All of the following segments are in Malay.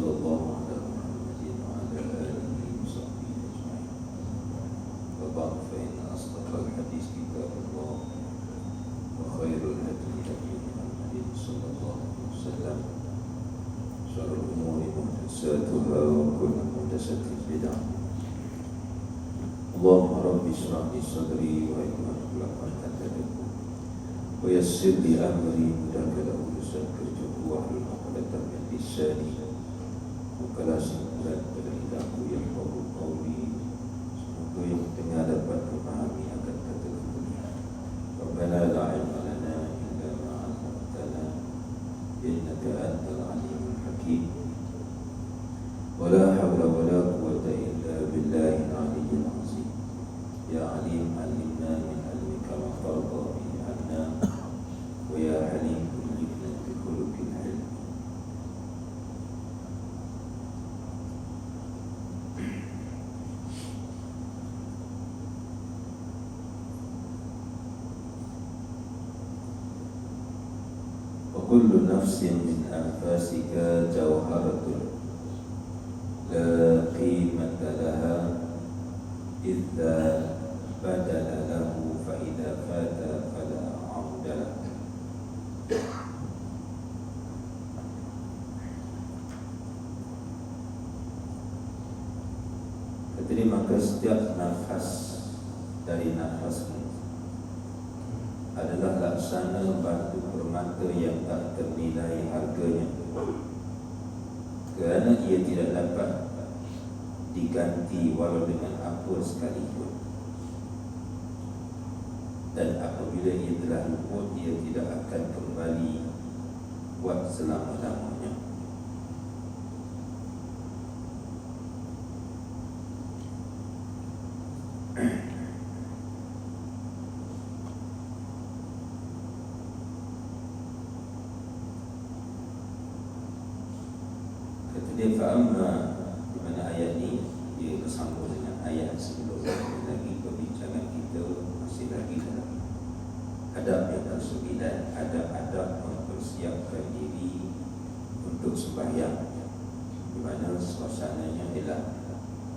sallallahu ala Muhammadin wa ala alihi wa sahbihi ajma'in. Wa ba'd, fa inna asdaqal hadis kitabullah wa khairul hadi hadi Muhammadin sallallahu alaihi wasallam. Syarrul umuri muhdatsatuha wa kullu muhdatsatin bid'ah. Allahumma rabbi shrah li sadri wa wa yassir li amri mudakala urusan kerjaku wa hlul 'uqdatam min lisani bukalah simpulan pada lidahku yang qabul qawli. Semoga yang tengah dapat memahami akan kata kemuliaan. Rabbana la ilma lana illa ma 'allamtana innaka antal alimul hakim. Wa la hawla wa la quwwata illa billahil aliyyil azim. Ya alim alimna min ilmika ma farda bihi 'anna wa ya halim kullikna bi khuluqil ilm. Wa kullu nafsin min anfasika jawharatun la qimata laha idza badala lahu fa idza fata fala 'auda lahu. Jadi maka setiap nafas dari nafasmu adalah laksana batu permata yang tak ternilai harganya, kerana ia tidak dapat diganti walau dengan apa sekalipun. Dan apabila ia telah luput, ia tidak akan kembali buat selama-lamanya. Kata dia fa'amma, di mana ayat ini dia bersambung dengan ayat sebelumnya. Lagi perbincangan kita masih lagi dalam adab yang ke-9, adab-adab mempersiapkan diri untuk sembahyang, di mana suasananya ialah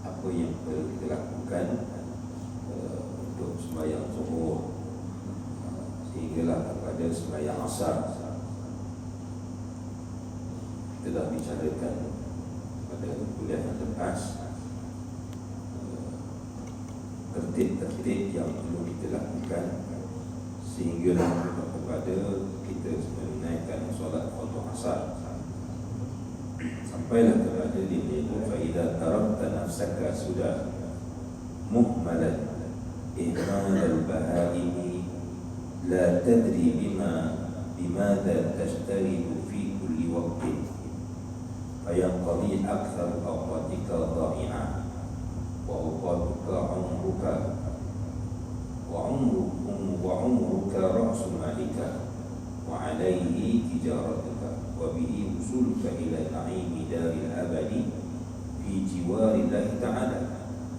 apa yang perlu kita lakukan untuk sembahyang zuhur sehinggalah kepada sembahyang asar. Kita dah bicarakan pada kuliah yang lepas tertib-tertib yang perlu kita lakukan sehinggalah kepada kita menunaikan solat fardu asar. Sampailah kepada dirimu fa idza tarakta nafsaka sudah muhmalan ihmal al-bahaimi la tadri bimadha tashtaridu fi kulli waqtin fayanqadi akthar awqatika dha'i'ah wa awqatuka umruka ra'su malika wa 'alayhi tijaratuka wa bihi usuluka ila na'imi daril abadi fi jiwarillahi ta'ala.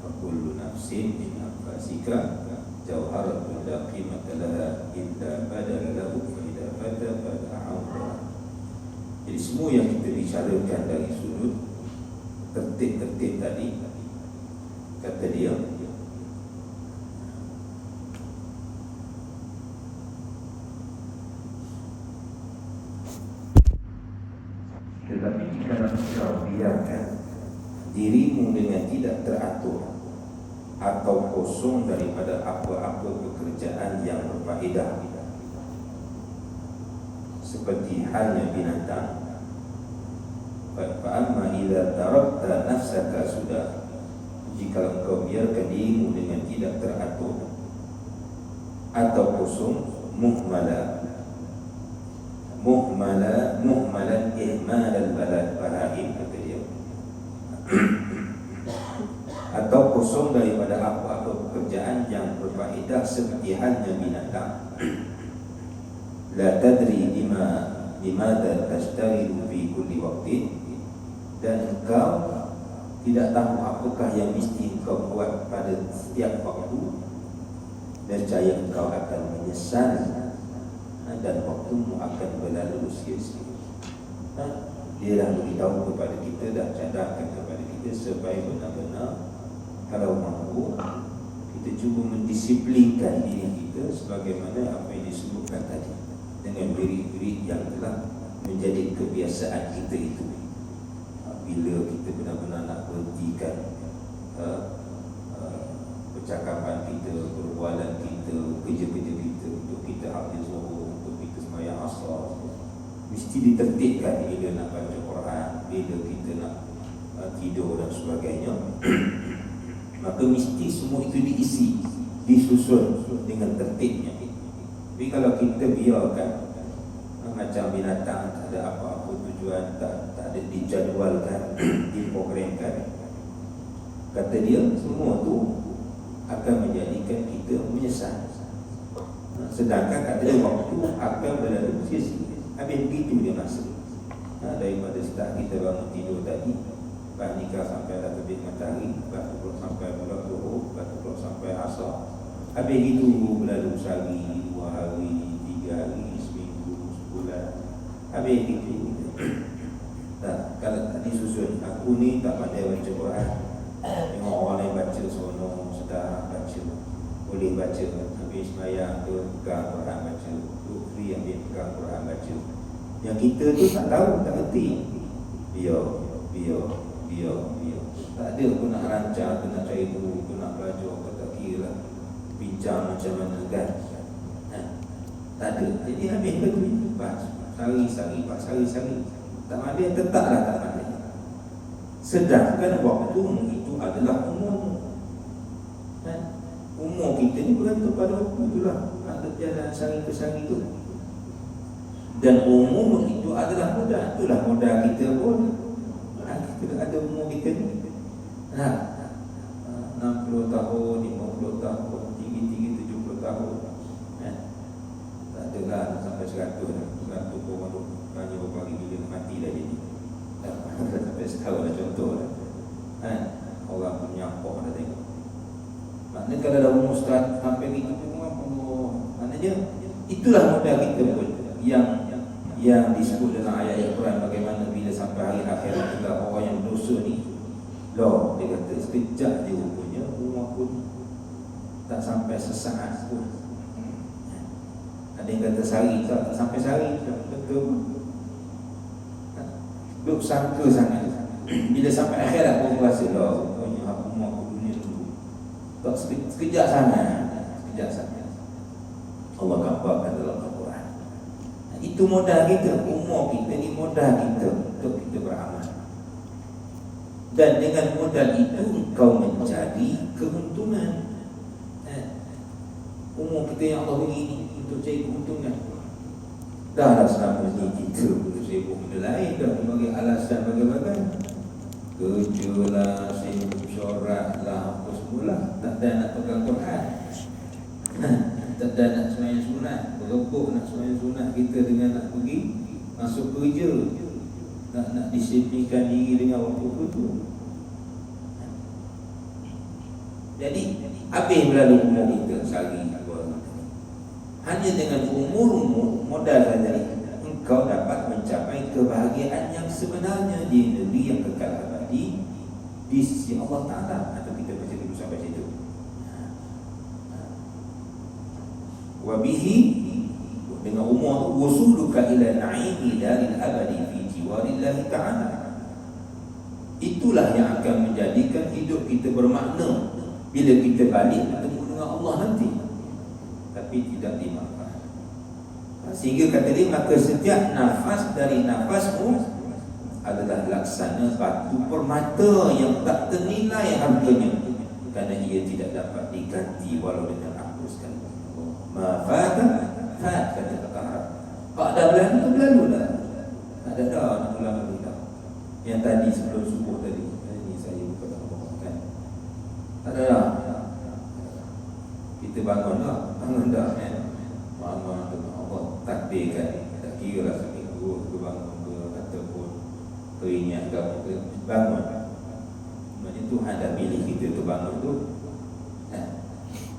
Fa kullu nafsin min anfasika jawharatun la qimata laha illa badala lahu fa idza fata fala 'auda. Jadi semua yang kita bicarakan dari sudut tertib-tertib tadi, kata dia, tetapi jika kau biarkan dirimu dengan tidak teratur atau kosong daripada apa-apa pekerjaan yang berfaedah, seperti halnya binatang, fa'amma idza tarakta nafsaka sudah, jika engkau biarkan dirimu dengan tidak teratur atau kosong, muhmalan ihmal al-bahaim, kata dia, atau kosong daripada apa-apa pekerjaan yang berfaedah seperti halnya binatang. La tadri bimadha tashtaridu fi kulli waqtin, dan engkau tidak tahu apakah yang mesti engkau buat pada setiap waktu. Nescaya engkau akan menyesal dan waktumu akan berlalu sia-sia. Dia dah beritahu kepada kita, dah cadarkan kepada kita supaya benar-benar kalau mampu kita cuba mendisiplinkan diri kita sebagaimana apa yang disebutkan tadi, dengan birik-birik yang telah menjadi kebiasaan kita itu. Bila kita benar-benar nak berhentikan percakapan kita, perbualan kita, kerja-kerja kita, untuk kita habis zuhur, untuk kita sembahyang asar, mesti ditertibkan bila nak baca Quran, bila kita nak tidur dan sebagainya. Maka mesti semua itu diisi, disusun dengan tertibnya. Tapi kalau kita biarkan macam binatang, tak ada apa-apa tujuan, tak ada dijadualkan, diprogramkan, kata dia semua tu akan menjadikan kita menyesal. Sedangkan kata dia waktu akan berlalu sia-sia. Habis begitu dia masa. Daripada start kita bangun tidur tadi, lepas nikah sampai dah terbit matahari, lepas tu sampai bulan zuhur, lepas tu sampai asar. Habis itu berlalu sehari, 2 hari, 3 hari, seminggu, sebulan. Habis itu. Kalau tak disusun, aku ni tak pandai baca Quran. Tengok orang lain baca, seronok, sedar baca, boleh baca. Habis sembahyang tu pegang Quran baca, free ambil pegang Quran baca. Yang kita tu tak tahu, tak erti. Biar. Tak ada aku nak rancang, aku nak cari guru, aku nak belajar, aku tak kira lah bincang macam mana kan. Tak ada. Jadi habis begitu, sehari-sehari, tak pandai, tetaplah tak pandai. Sedangkan waktu itu adalah umur. Umur kita ni bergantung pada waktu itulah, ada jalan sehari ke sehari itu. Dan umur itu adalah modal. Itulah modal kita pun. Kita ada umur kita ni 60 tahun, 50 tahun, tinggi-tinggi 70 tahun. Tak adalah sampai 100 dah. 100 pun baru banyak beberapa hari bila mati dah jadi. Sampai setahun lah contoh lah. Orang pun nyampok dah tengok. Maknanya kalau dah umur start sampai gitu pun maknanya itulah modal kita pun yang disebut dalam ayat Al-Quran, bagaimana bila sampai hari akhirat juga orang yang dosa ni, loh, dia kata sekejap dia rupanya umur pun tak sampai sesaat pun. Ada yang kata sehari, tak sampai sehari, betul. Duk sangka sangat. Bila sampai akhirat pun rasa, loh, rupanya umur aku dunia dulu tak sekejap sangat. Allah gambarkan dalam Al-Quran. Itu modal kita, umur kita ni modal kita untuk kita beramal. Dan dengan modal itu kau mencari keuntungan. Umur kita yang Allah beri ni untuk cari keuntungan. Dah selama ni kita sibuk benda lain, dah bagi alasan bagaimana. Kerja lah, sibuk syorat lah, apa semula. Tak ada nak pegang Quran. Tak ada nak sembahyang sunat, berebut nak sembahyang sunat kita dengan nak pergi masuk kerja, nak disiplinkan diri dengan waktu itu. Jadi habis berlalu umur kita sehari 2 hari. Hanya dengan umur modal saja engkau dapat mencapai kebahagiaan yang sebenarnya di negeri yang kekal abadi di sisi Allah Ta'ala. Atau kita baca dulu sampai situ. Wabihi, dengan umur tu, wusuluka ila na'imi daril abadi fi jiwarillahi ta'ala. Itulah yang akan menjadikan hidup kita bermakna bila kita balik bertemu dengan Allah nanti. Tapi tidak dimaafkan. Sehingga kata dia, maka setiap nafas dari nafasmu adalah laksana batu permata yang tak ternilai harganya, kerana ia tidak dapat diganti walau dengan aku sekali. Mafata fat, kata Al-Quran. Kalau dah berlalu dah. Tak ada nak ulang lagi dah. Yang tadi sebelum subuh tadi, ini saya bukan tak ngomongkan. Tak ada dah. Kita bangun dah kan. Bangun dengan Allah takbir kan. Tak kira lah seminggu ke bangun ke ataupun teringat ke apa ke, bangun. Maksudnya Tuhan dah pilih kita tu bangun tu.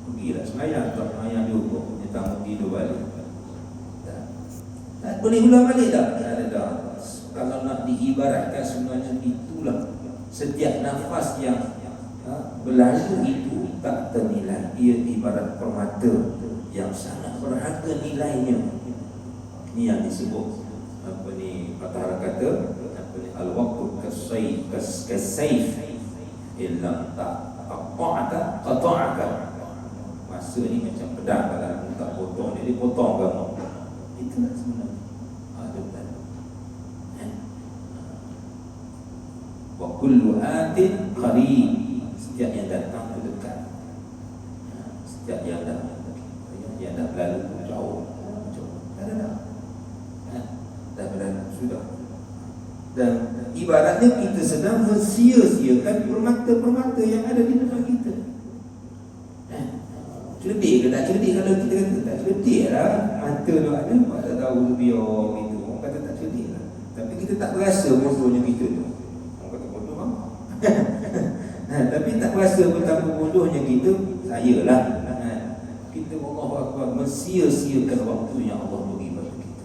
Pergilah semayang, tak semayang juga, dia tamu tidur balik. Tak boleh ulang balik tak? Tak ada dah. Kalau nak diibaratkan sebenarnya itulah setiap nafas yang berlalu itu tak ternilai. Ia ibarat permata yang sangat berharga nilainya. Ini yang disebut patah kata al-waqtu kasayf illa qata'aka. Masa ni macam pedang, kalau tak potong dia potong kamu. Itulah sebenarnya adab. Wa kullu atin qarib, setiap yang datang itu dekat. Setiap yang datang berlalu jauh. Dah berlalu sudah. Dan ibaratnya kita sedang mensia-siakan permata-permata yang ada di depan kita. Cerdik ke tak cerdik? Kalau kita kata tak cerdik lah, mata tu ada, tak tahu biar gitu. Orang kata tak cerdik lah. Tapi kita tak berasa bodohnya kita tu. Orang kata bodoh kan? Tapi tak berasa betapa bodohnya kita. Saya lah. Kita Allah Akbar mensia-siakan waktu yang Allah beri pada kita.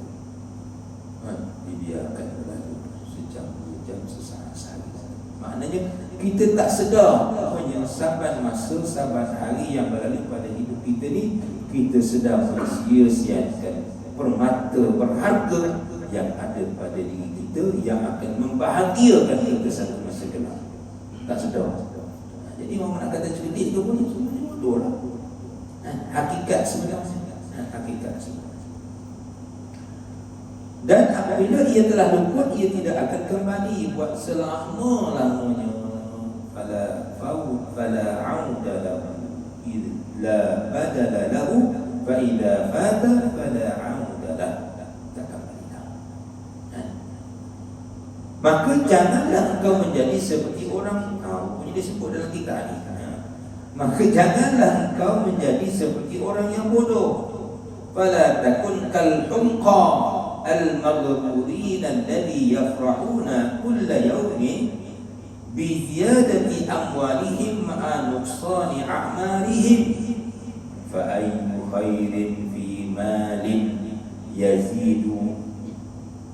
Dibiarkan berlalu sejam, 2 jam, sesaat, sehari. Maknanya kita tak sedar hanya saban masa, saban hari yang berlalu pada hidup kita ni, kita sedang mensia-siakan permata berharga yang ada pada diri kita, yang akan membahagiakan kita satu masa kelak. Tak sedar. Jadi orang nak kata cerdik ke pun sebenarnya bodoh lah. Hakikat sebenarnya. Hakikat sebenarnya. Dan apabila ia telah luput, ia tidak akan kembali buat selama-lamanya. Fala auda lahu illa badala lahu fa idza fata fala auda lahu. Tak kembali dah. Maka janganlah engkau menjadi seperti orang punya disebut dalam kitab ni. Maka janganlah engkau menjadi seperti orang yang bodoh. Fala takun kal humqa al-maghrurin alladhi yafrahuna kulla yawmin bi ziyadati amwalihim ma'a nuqsani a'malihim fa ayyu khairin fi malin yazidu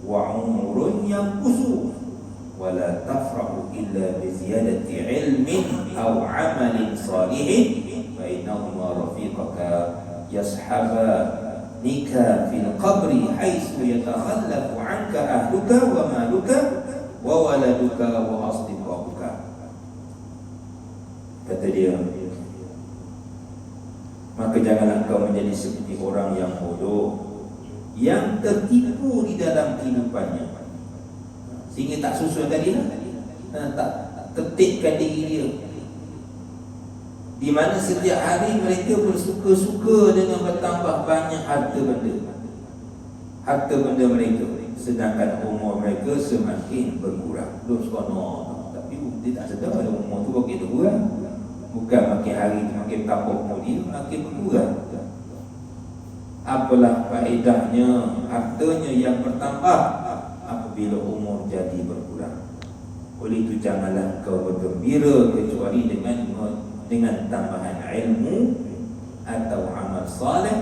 wa umrun yanqusu wa la tafrahu illa bi ziyadati ilmin aw amalin salihin fa innahuma rafiqaka yashabani fil qabri haitsu yatakhallafu 'anka ahluka wa maluka wa waladuka wa asdiqahuka. Kata dia, maka janganlah engkau menjadi seperti orang yang bodoh, yang tertipu di dalam kehidupannya, sehingga tak susun tadi lah, tak tertibkan diri dia, di mana setiap hari mereka bersuka-suka dengan bertambah banyak harta benda mereka, sedangkan umur mereka semakin berkurang. Tapi dia tak sedar pada umur tu makin berkurang. Bukan makin hari makin tambah umur dia, makin berkurang. Apalah faedahnya hartanya yang bertambah apabila umur jadi berkurang. Oleh itu janganlah kau bergembira kecuali dengan tambahan ilmu atau amal saleh,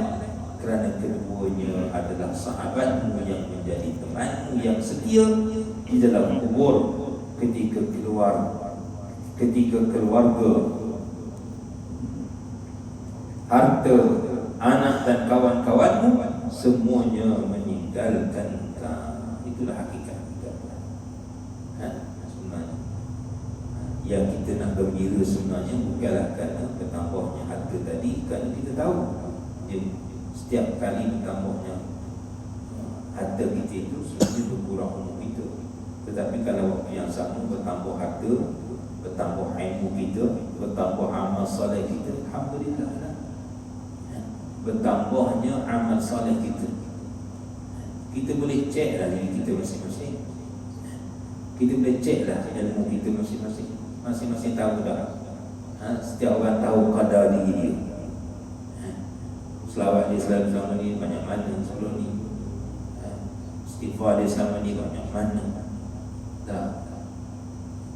kerana keduanya adalah sahabatmu yang menjadi temanmu yang setia di dalam kubur, ketika keluarga, harta, anak dan kawan-kawanmu semuanya meninggalkan kau. Itulah hakikat kita. Sebenarnya yang kita nak gembira sebenarnya bukanlah kerana bertambahnya harta tadi, kerana kita tahu setiap kali bertambahnya harta kita itu sebenarnya berkurang umur kita. Tetapi kalau waktu yang sama bertambah harta, bertambah ilmu kita, bertambah amal soleh kita, alhamdulillah lah. Bertambahnya amal soleh kita, kita boleh cek lah diri kita masing-masing. Kita boleh cek lah ilmu kita masing-masing. Masing-masing tahu dah. Setiap orang tahu kadar diri dia. Selawat dia selama ni banyak mana sebelum ni. Istighfar dia selama ni banyak mana.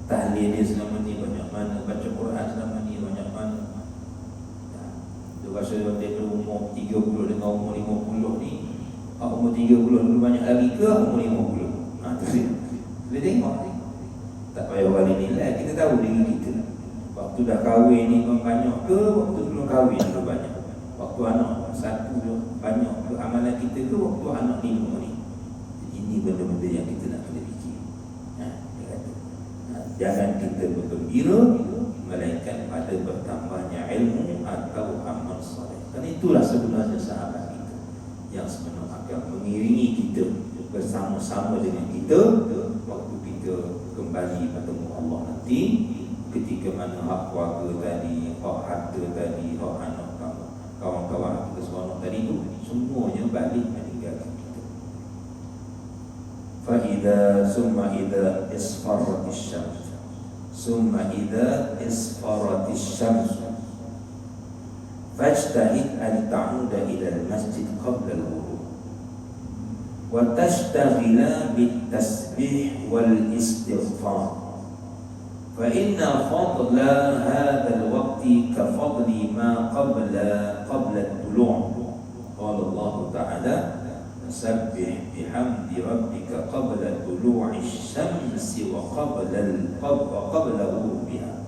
Tahlil dia selama ni banyak mana. Baca Quran selama ni banyak mana. Dia rasa dia berumur 30 dengan umur 50 ni, umur 30 dulu banyak lagi ke umur 50? Tu dia Kita tengok, tak payah orang nilai, kita tahu diri kita. Waktu dah kahwin ni banyak ke, waktu belum kahwin tu banyak. Waktu anak satu banyak ke amalan kita ke, waktu anak 5 ni. Ini benda-benda yang kita nak kena fikir. Dia kata, jangan kita bergembira melainkan pada bertambahnya ilmu atau amal soleh. Dan itulah sebenarnya sahabat kita yang sebenarnya akan mengiringi kita bersama-sama dengan kita waktu kita kembali bertemu Allah nanti, ketika mana hak keluarga tadi, hak harta tadi, hak anak kamu, kawan-kawan kita semua tadi tu semuanya balik meninggalkan kita. Summa idza isfaratis syams, summa idza isfaratis syams fajtahid an ta'uda ila al-masjid qabla al-ghurub wa tashtaghila bit-tasbih wal-istighfar fa inna fadla hadha al-waqti ka fadli ma qabla al-tulu'. Qala Allah Ta'ala sabbih bihamdi rabbika qabla tulu'i syamsi wa qabla ghurubiha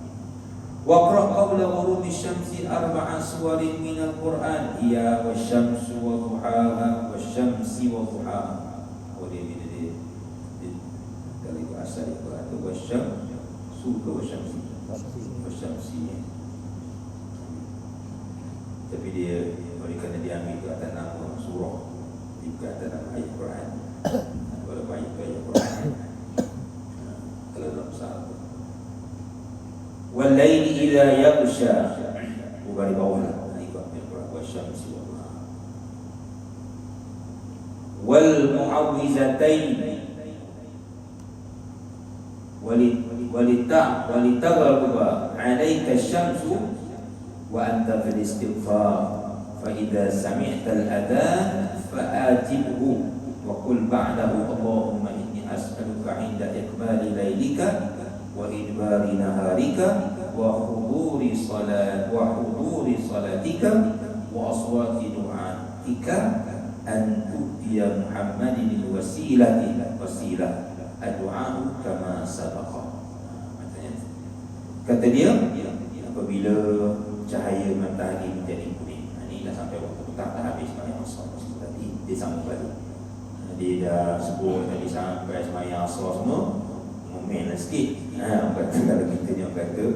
waqra qabla ghurubi syamsi arba'a suwarin minal Qur'an hiya wasyamsu wa duhaha wasyamsi wa duhaha. Boleh dia kalau itu asal itu atau wasyamsu ke wasyamsi, tapi dia oleh kerana dia ambil ke atas nama surah, bukan atas nama ayat Quran. Walaupun ayat Quran kalau dalam sahabat wal-laili idza yaghsha, bukan di bawah ikut Al-Quran, wasyamsi wa duhaha wal mu'awwizatain walitaghraba 'alaika asy-syamsu wa anta fil istighfar fa idza sami'ta al-adhan fa'ajibhu wa qul ba'dahu Allahumma inni as'aluka 'inda iqbali laylika wa idbari naharika wa huduri salatika wa aswati du'atika an tu'tiya Muhammadin wasilah ad-du'a kama sabaqa. Kata dia, apabila cahaya matahari menjadi kuning, ini dah sampai waktu petang, dah habis sembahyang asar tadi, dia sambung balik. Dia dah sebut tadi sampai sembahyang asar semua, main sikit. Kata kalau kita ni orang kata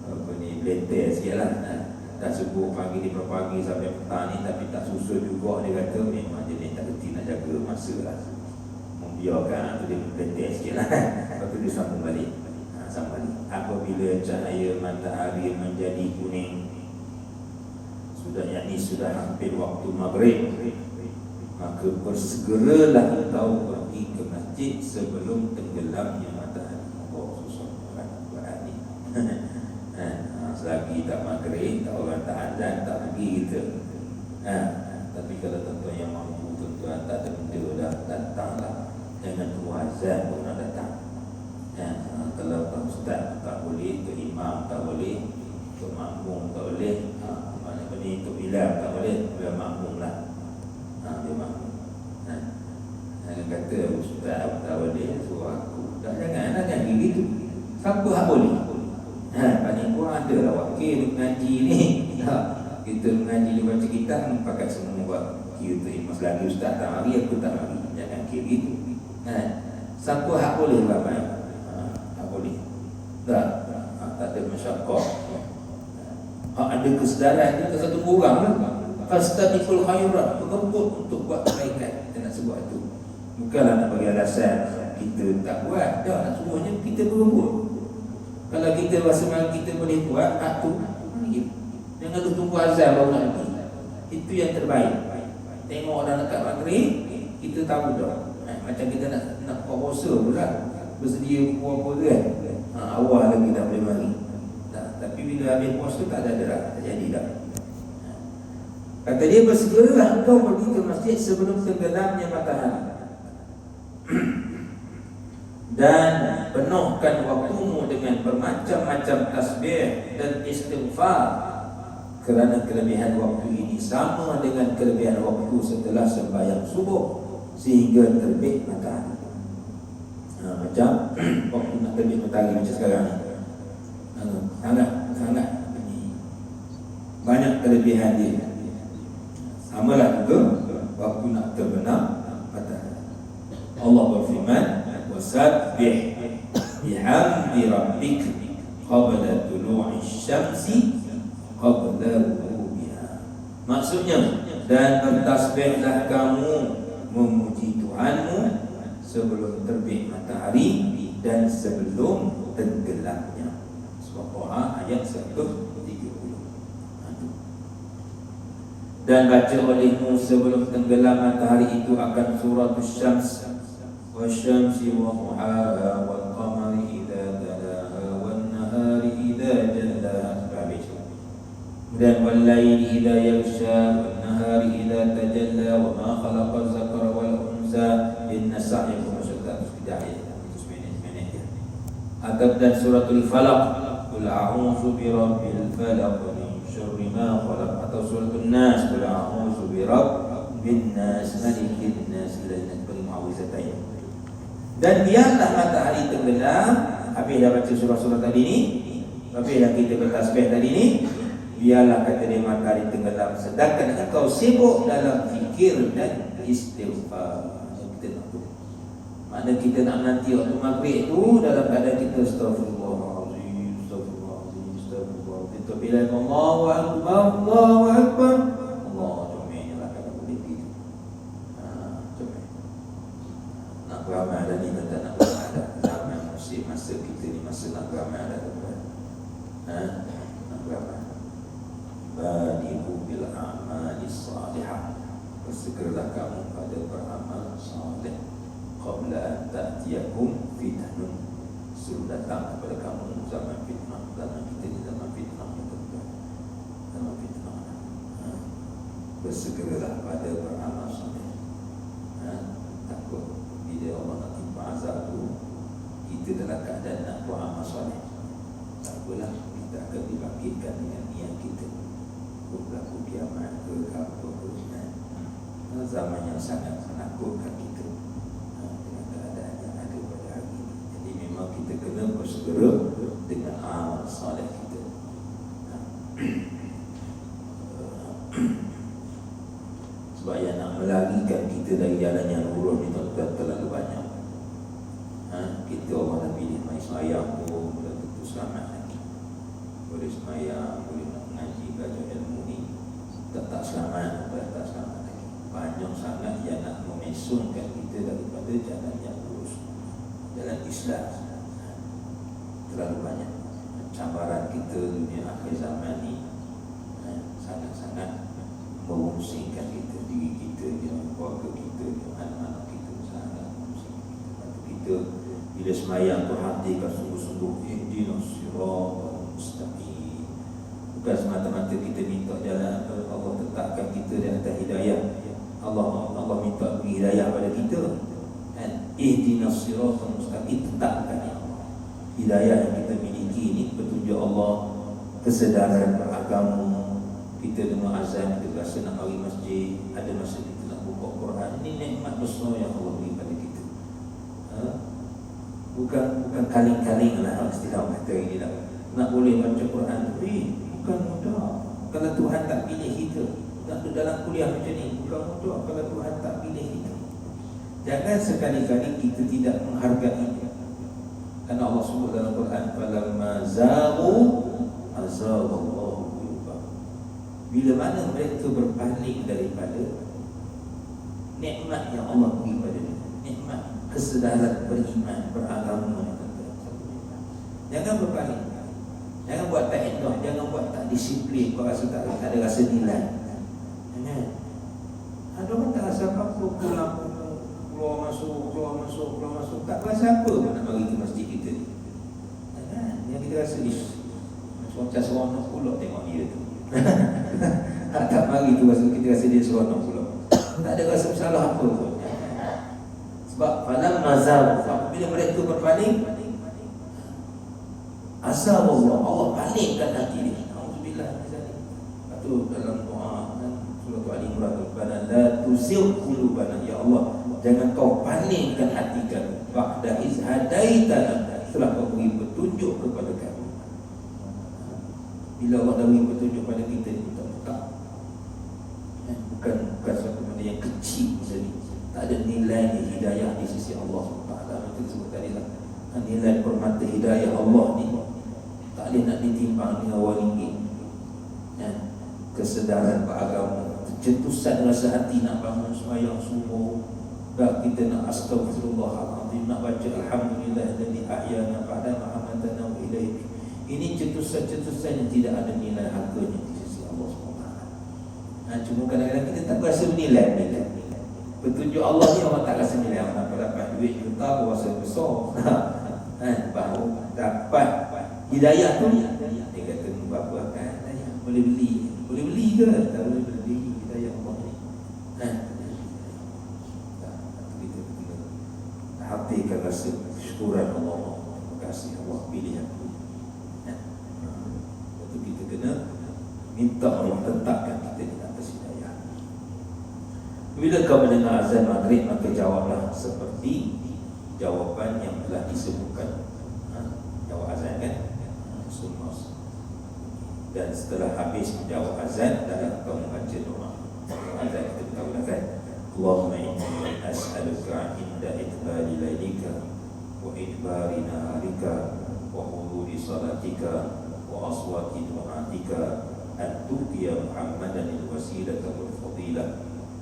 apa ni, better sikit lah. Dah sebut pagi ni pagi sampai petang ni, tapi tak susul juga. Dia kata memang dia tak kerti nak jaga masa lah, membiarkan tu dia better sikit lah. Lepas tu dia sambung balik. Apabila cahaya matahari menjadi kuning, sudah hampir waktu maghrib, maka bersegeralah engkau pergi ke masjid sebelum tenggelamnya matahari. Susah Quran ni. Selagi tak maghrib, tak orang tak azan, tak pergi kita. Tapi kalau tuan-tuan yang mampu, tuan-tuan tak ada benda dah, datanglah. Jangan tunggu azan pun nak datang. Kalau tak ustaz tak boleh, ke imam tak boleh, ke makmum tak boleh, mana ni ke bilal tak boleh, biar makmum lah. Dia makmum. Kata ustaz tak boleh, suruh aku. Janganlah gitu. Siapa yang boleh? Paling kurang ada lah wakil mengaji ni. Kita mengaji dia baca kitab, pakai semua buat kira terima. Selagi ustaz tak mari, aku tak mari. Jangan kira gitu. Siapa yang boleh bapak? Boleh. Tak ada masyarakat. Ada kesedaran kita satu orang lah. Fastabiqul khairat, berkebut untuk buat kebaikan. Kita nak sebut itu. Bukanlah nak bagi alasan kita tak buat. Dah nak semuanya kita berkebut. Kalau kita rasa kita boleh buat, tu jangan tunggu azan baru nak pergi. Itu yang terbaik. Tengok orang dekat maghrib, kita tahu dah. Macam kita nak puasa pula, bersedia apa tu kan. Awal lagi tak boleh mari. Tapi bila habis puasa tak ada dah, tak jadi dah. Kata dia, bersegeralah engkau pergi ke masjid sebelum tenggelamnya matahari. Dan penuhkan waktumu dengan bermacam-macam tasbih dan istighfar, kerana kelebihan waktu ini sama dengan kelebihan waktu setelah sembahyang subuh sehingga terbit matahari. Macam waktu nak terbit matahari macam sekarang ni, sangat banyak kelebihan dia. Samalah juga waktu nak terbenam matahari. Allah berfirman, wasabbih bihamdi rabbik qabla tulu'i syamsi qabla ghurubiha. Maksudnya, dan bertasbihlah kamu memuji Tuhanmu sebelum terbit matahari dan sebelum tenggelamnya. Surah Taha ayat 130. Dan baca olehmu sebelum tenggelam matahari itu akan surah Asy-Syams, wasyamsi wa duhaha wal qamari idza talaha wan nahari idza jallaha. Dan wal laili idza yaghsha wan nahari idza tajalla wa ma khalaqa dzakara wal unsa inna sa'yakum lasatta. Atau dan suratul Falaq, qul a'udzu birabbil falaq min syarri ma khalaq. Atau suratul Nas, qul a'udzu birabbin nas malikin nas ilahin mu'awwizatain. Dan biarlah matahari tenggelam. Habis dah baca surah-surah tadi ni, habis dah kita bertasbih tadi ni, biarlah kata dia matahari tenggelam, sedangkan engkau sibuk dalam fikir dan istighfar. Kita nak tu, makna kita nak nanti waktu maghrib tu dalam keadaan kita astagfirullahalazim, astagfirullahalazim, astagfirullahalazim. Kita bila Allahu akbar, Allahu akbar, Allah comel lah kalau boleh gitu. Comel. Nak beramal dah ni, tak nak beramal dah. Zaman musim masa kita ni masa nak beramal dah tuan. Nak beramal. Badihu bil amali salihah, bersegeralah kamu pada beramal saleh qabla an ta'tiyakum fitnah, sebelum datang kepada kamu zaman fitnah. Zaman kita ni zaman fitnah ni tuan, zaman fitnah. Bersegeralah pada beramal saleh. Takut bila Allah nak timpa azab tu, kita dalam keadaan nak beramal saleh, tak apalah, kita akan dibangkitkan dengan niat kita. Berlaku kiamat ke apa ke, zaman yang sangat menakutkan kita dengan keadaan yang ada pada hari ini. Jadi memang kita kena bersegera dengan amal soleh kita. Sebab yang nak melarikan kita dari jalan yang lurus ni terlalu banyak. Kita orang dah pilih main semayang pun belum tentu selamat lagi. Boleh semayang, boleh nak mengaji, belajar ilmu ni, tak selamat, tak selamat lagi. Banyak sangat yang nak memesongkan kita daripada jalan yang lurus, jalan Islam. Terlalu banyak cabaran kita dunia akhir zaman ni, sangat-sangat mengusingkan kita, diri kita, keluarga kita, anak-anak kita, sangat mengusingkan kita. Bila semayang tu hatikan sungguh-sungguh, ihdinas siratal mustaqim. Bukan semata-mata kita minta jalan Allah tetapkan kita di atas hidayah. Allah minta beri hidayah pada kita. Ihdinas siratal mustaqim, tetapkan ya Allah. Hidayah yang kita miliki ni petunjuk Allah, kesedaran beragama. Kita dengar azan, kita rasa nak pergi masjid, ada masa kita nak buka Quran. Ini nikmat besar yang Allah beri pada kita. Bukan kaling-kaling lah istilah kata ini lah. Nak boleh baca Quran tu, bukan mudah. Kalau Tuhan tak pilih kita, nak duduk dalam kuliah macam ni, bukan mudah kalau Tuhan tak pilih kita. Jangan sekali-kali kita tidak menghargai. Karena Allah sebut dalam Quran, falamma zaghu azaghallahu qulubahum. Bila mana mereka berpaling daripada nikmat yang Allah beri pada mereka, nikmat kesedaran beriman, beragama. Jangan berpaling. Jangan buat tak edah, jangan buat tak disiplin, kau rasa tak ada rasa nilai. Jangan. Ada orang tak rasa apa-apa, keluar masuk, tak rasa apa pun nak bagi ke masjid kita ni. Jangan. Yang kita rasa ni macam seronok pula tengok dia tu. Tak mari tu rasa kita rasa dia seronok pula. Tak ada rasa bersalah apa pun. Sebab falam mazal, bila mereka berpaling, asal Allah palingkan hati dia. Alhamdulillah. Itu dalam doa surah Ali Imran, Rabbana la tuzigh qulubana, ya Allah, jangan kau palingkan hati kami ba'da ba'da iz hadaitana, setelah kau beri petunjuk kepada kami. Bila Allah dah beri petunjuk pada kita, kita tak bukan satu benda yang kecil sekali. Tak ada nilai hidayah di sisi Allah SWT. Itu disebut tadi lah, nilai permata hidayah Allah ni tak boleh nak ditimbang dengan wang ringgit. Kesedaran beragama, cetusan rasa hati nak bangun sembahyang subuh, dah kita nak astagfirullahaladzim, nak baca alhamdulillah alladzi ahyana ba'da ma amatana wa ilaihi. Ini cetusan-cetusan yang tidak ada nilai harganya di sisi Allah SWT. Cuma kadang-kadang kita tak rasa nilai. Petunjuk Allah ni orang tak rasa nilai. Orang dapat duit juta, kuasa besar, baru dapat hidayah tu. Dia kata berapa kan hidayah, boleh beli ke? Tak boleh beli hidayah Allah ni. Kita hatikan rasa syukuran Allah. Terima kasih Allah pilih aku. Lepas kita kena minta Allah tetapkan kita di atas hidayah. Bila kau mendengar azan maghrib, maka jawablah seperti jawapan yang telah disebutkan. Jawab azan kan? Dan setelah habis menjawab azan, dalam kau membaca doa. Azan kita tahu kan? Allahumma inni as'aluka inda itbari laylika wa idbari naharika wa huduri salatika wa aswati du'atika an tu'tiya Muhammadan al-wasilata wal-fadilah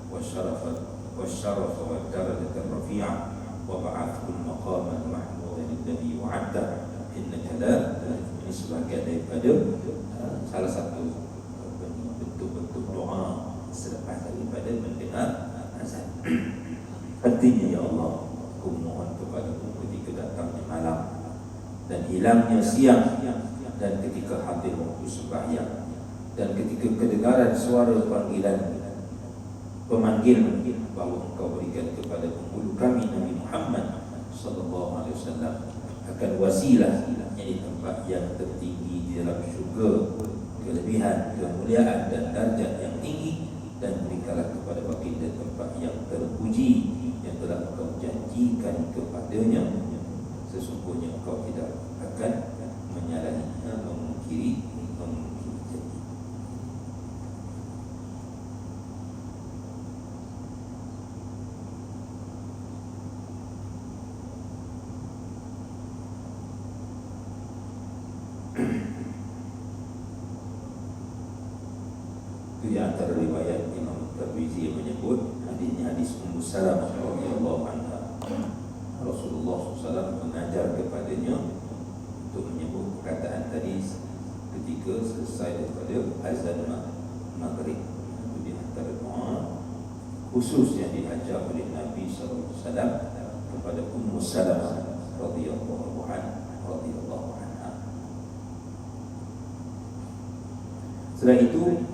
wa syarafa wa darajata rafi'ah wa ba'athu al-maqama al-mahmudan alladhi wa'adta innaka la ini sebagai daripada salah satu bentuk-bentuk doa selepas daripada mendengar azan. Artinya, ya Allah, aku mohon kepadamu ketika datangnya malam dan hilangnya siang, dan ketika hadir waktu sembahyang, dan ketika kedengaran suara panggilan pemanggil, bahawa engkau berikan kepada penghulu kami Nabi Muhammad sallallahu alaihi wasallam akan wasilah, yakni tempat yang tertinggi di dalam syurga, kelebihan, kemuliaan dan darjat yang tinggi, dan berikanlah kepada baginda tempat yang terpuji yang telah engkau janjikan kepadanya. Sesungguhnya engkau tidak akan menyalahinya, memungkiri janji. Itu di antara riwayat Imam Tirmizi yang menyebut hadis Ummu Salamah radhiyallahu anha. Rasulullah SAW mengajar kepadanya untuk menyebut perkataan tadi ketika selesai daripada azan maghrib. Itu di antara doa khusus yang diajar oleh Nabi SAW kepada Ummu Salamah radhiyallahu anha. Setelah itu,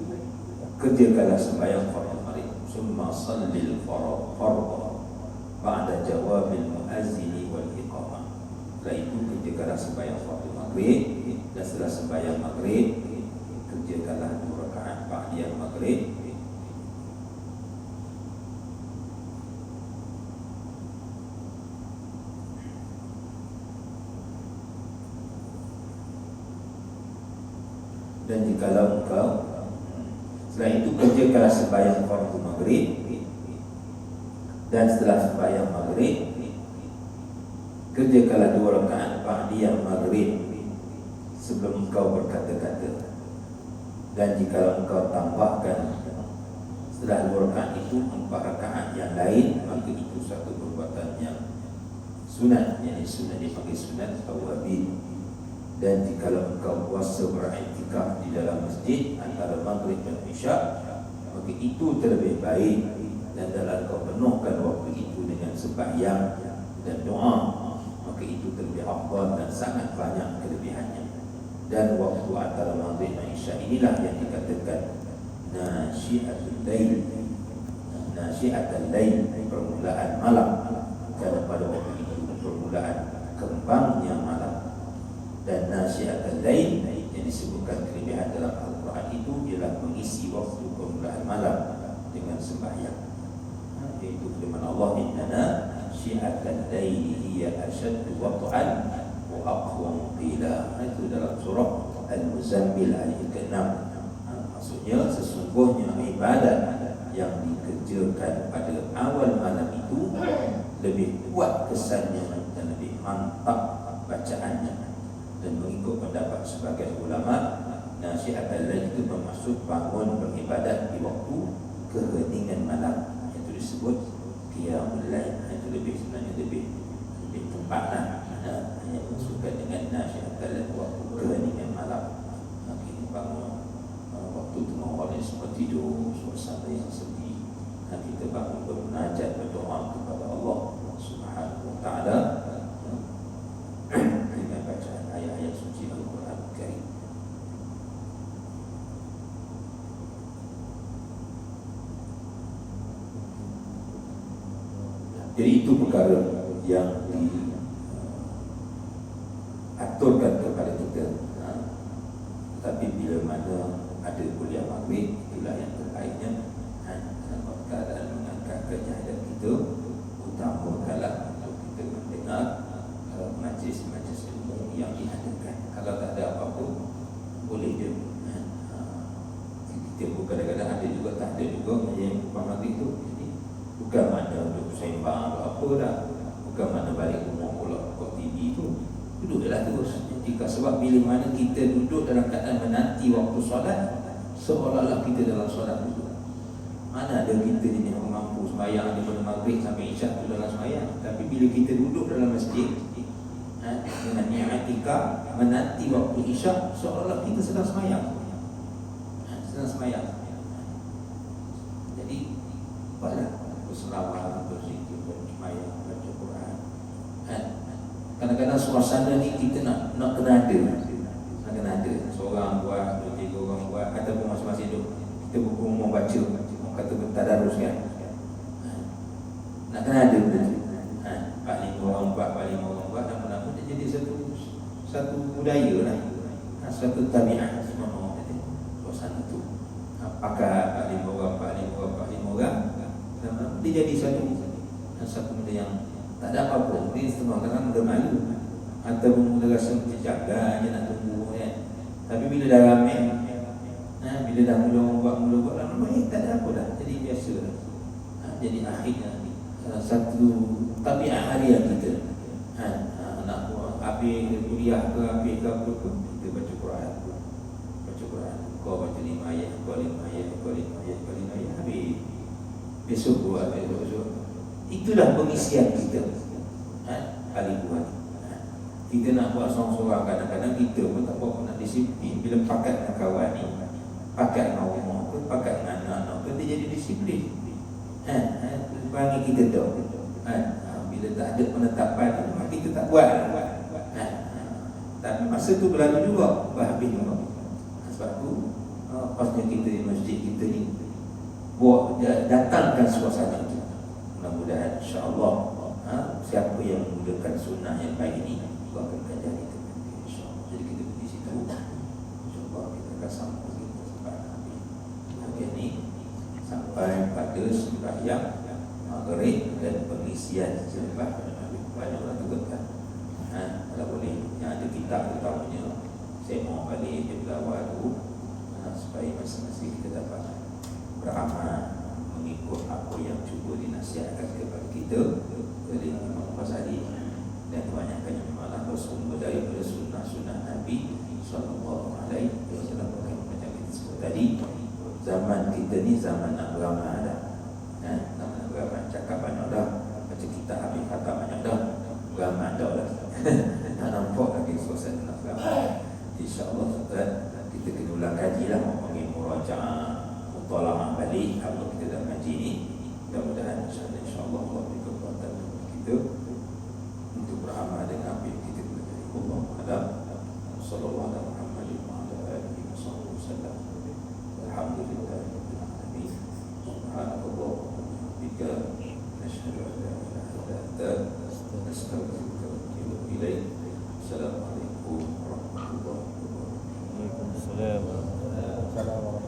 kerjakanlah sembahyang fardu maghrib, summa sallil fardha ba'da jawabil muazzini wal iqamah. Setelah itu kerjakanlah sembahyang fardu maghrib, dan setelah sembahyang maghrib kerjakanlah 2 rakaat ba'diyah maghrib. Dan jikalau engkau setelah itu kerjakanlah sembahyang fardu maghrib, dan setelah sembahyang maghrib kerjakanlah 2 rakaat ba'diyah maghrib sebelum engkau berkata-kata. Dan jika engkau tambahkan setelah 2 rakaat itu 4 rakaat yang lain, maka itu satu perbuatan yang sunat, yang sunat dipanggil sunat tawabin. Dan jika engkau puasa beriktikaf di dalam masjid antara maghrib dan isya, maka itu terlebih baik. Dan dalam kau penuhkan waktu itu dengan sembahyang dan doa, maka itu terlebih afdal dan sangat banyak kelebihannya. Dan waktu antara maghrib dan isya inilah yang dikatakan nasyiatul lail, permulaan malam, karena pada waktu itu permulaan kembangnya malam. Dan nasyiatul lail yang disebutkan kelebihan dalam Al-Quran itu ialah mengisi waktu permulaan malam dengan sembahyang. Yaitu firman Allah, inna nasyiatul lail hiya ashaddu wat'an wa aqwam qila. Itu dalam surah Al-Muzammil ayat ke-6. Maksudnya sesungguhnya ibadat yang dikerjakan pada awal malam itu lebih kuat kesannya dan lebih mantap bacaannya. Dan mengikut pendapat sebagian ulama, nasihat al-lail itu bermaksud bangun beribadat di waktu keheningan malam, itu disebut qiyamul lail. Itu lebih sebenarnya lebih tempatlah yang maksudkan dengan nasihat al-lail waktu keheningan malam. Kita bangun waktu tengah malam semua tidur, suasana yang sepi, kita bangun bermunajat, berdoa kepada Allah Subhanahu wa taala dengan bacaan ayat-ayat suci Al-Quran Karim. Jadi itu perkara yang diaturkan kepada kita. Tapi bila mana ada kuliah maghrib, itulah yang terbaiknya. Dalam keadaan mengangkat kejahadan kita, utamakanlah untuk kita mendengar majlis-majlis ilmu yang diadakan. Kalau tak ada apa-apa, boleh je. Kita pun kadang-kadang ada juga, tak ada juga yang maghrib tu. Jadi bukan mana untuk sembang atau apa dah, bukan mana balik rumah pula buat TV tu, duduklah terus. Jika sebab bila mana kita duduk dalam keadaan menanti waktu solat, seolah-olah kita dalam solat dulu. Mana ada kita ni yang mampu sembahyang daripada maghrib sampai isyak tu dalam sembahyang. Tapi bila kita duduk dalam masjid dengan i'tikaf menanti waktu isyak, seolah-olah kita sedang sembahyang. Sedang sembahyang. Jadi buatlah berselawat, berzikir, bersembahyang, baca Quran. Kadang-kadang suasana ni kita nak kena ada. Nak kena ada. Seorang buat, dua, tiga orang buat, ataupun masing-masing duduk. Kita berkumur baca, kata bertadarus kan. Nak kena ada benda tu. 4-5 orang buat, 4-5 orang buat, nama-nama dia jadi satu budaya lah. Satu tabiat semua suasana tu. Pakai 4-5 orang, 4-5 orang, dia jadi satu benda yang tak ada apa-apa. Dia setengah kadang mula malu ataupun mula rasa terjaga je nak tunggu kan. Tapi bila dah ramai, bila dah mula buat lama, tak ada apa dah. Jadi biasa dah. Jadi akhirnya satu tabiat harian kita. Nak habis kuliah ke, habis ke apa ke, kita baca Quran. Baca Quran. Kau baca 5 ayat, kau 5 ayat, kau 5 ayat, kau 5 ayat, habis. Besok buat, besok. Itulah pengisian kita. Kali buat. Kita nak buat seorang-seorang, kadang-kadang kita pun tak buat nak disiplin. Bila pakat dengan kawan ni, pakat dengan rumah pun, pakat dengan anak-anak pun, dia jadi disiplin. Bagi kita tahu. Bila tak ada penetapan, kita tak buat. Tapi masa tu berlalu juga, habis juga. Sebab tu pasnya kita di masjid kita ni buat, datangkan suasana itu. Mudah-mudahan insya-Allah siapa yang menggunakan sunnah yang baik ini juga akan kajian kita insya-Allah. Jadi kita di situ insya-Allah kita akan sambung sampai habis. Okey ni sampai pada sembahyang maghrib dan pengisian sembahyang banyaklah tugaskan. Kalau boleh yang ada kitab utamanya saya mau balik dia awal dulu supaya masing-masing kita dapat beramal mengikut apa yang cuba dinasihatkan kepada kita oleh Imam Ghazali, dan kebanyakan yang malah bersumber daripada sunnah-sunnah Nabi sallallahu alaihi wasallam. Macam kita sebut tadi, zaman kita ni zaman nak beramal dah. Zaman nak beramal, cakap banyak dah, baca kitab habis khatam banyak dah, beramal dah lah. Tak nampak lagi suasana nak beramal. InsyaAllah kita kena ulang kaji lah, panggil murajaah, mutalaah balik apa kita dah kaji ni. Mudah-mudahan insyaAllah Allah beri kekuatan kita untuk beramal dengan apa yang kita pelajari. Allah a'lam. Sallallahu alaihi Muhammadin wa ala alihi wa sahbihi wasallam. Alhamdulillahirabbil alamin. Subhanallah wa bika nashhadu an la ilaha illa anta nastaghfiruka wa natubu ilaik. Assalamualaikum warahmatullahi wabarakatuh. Waalaikumsalam.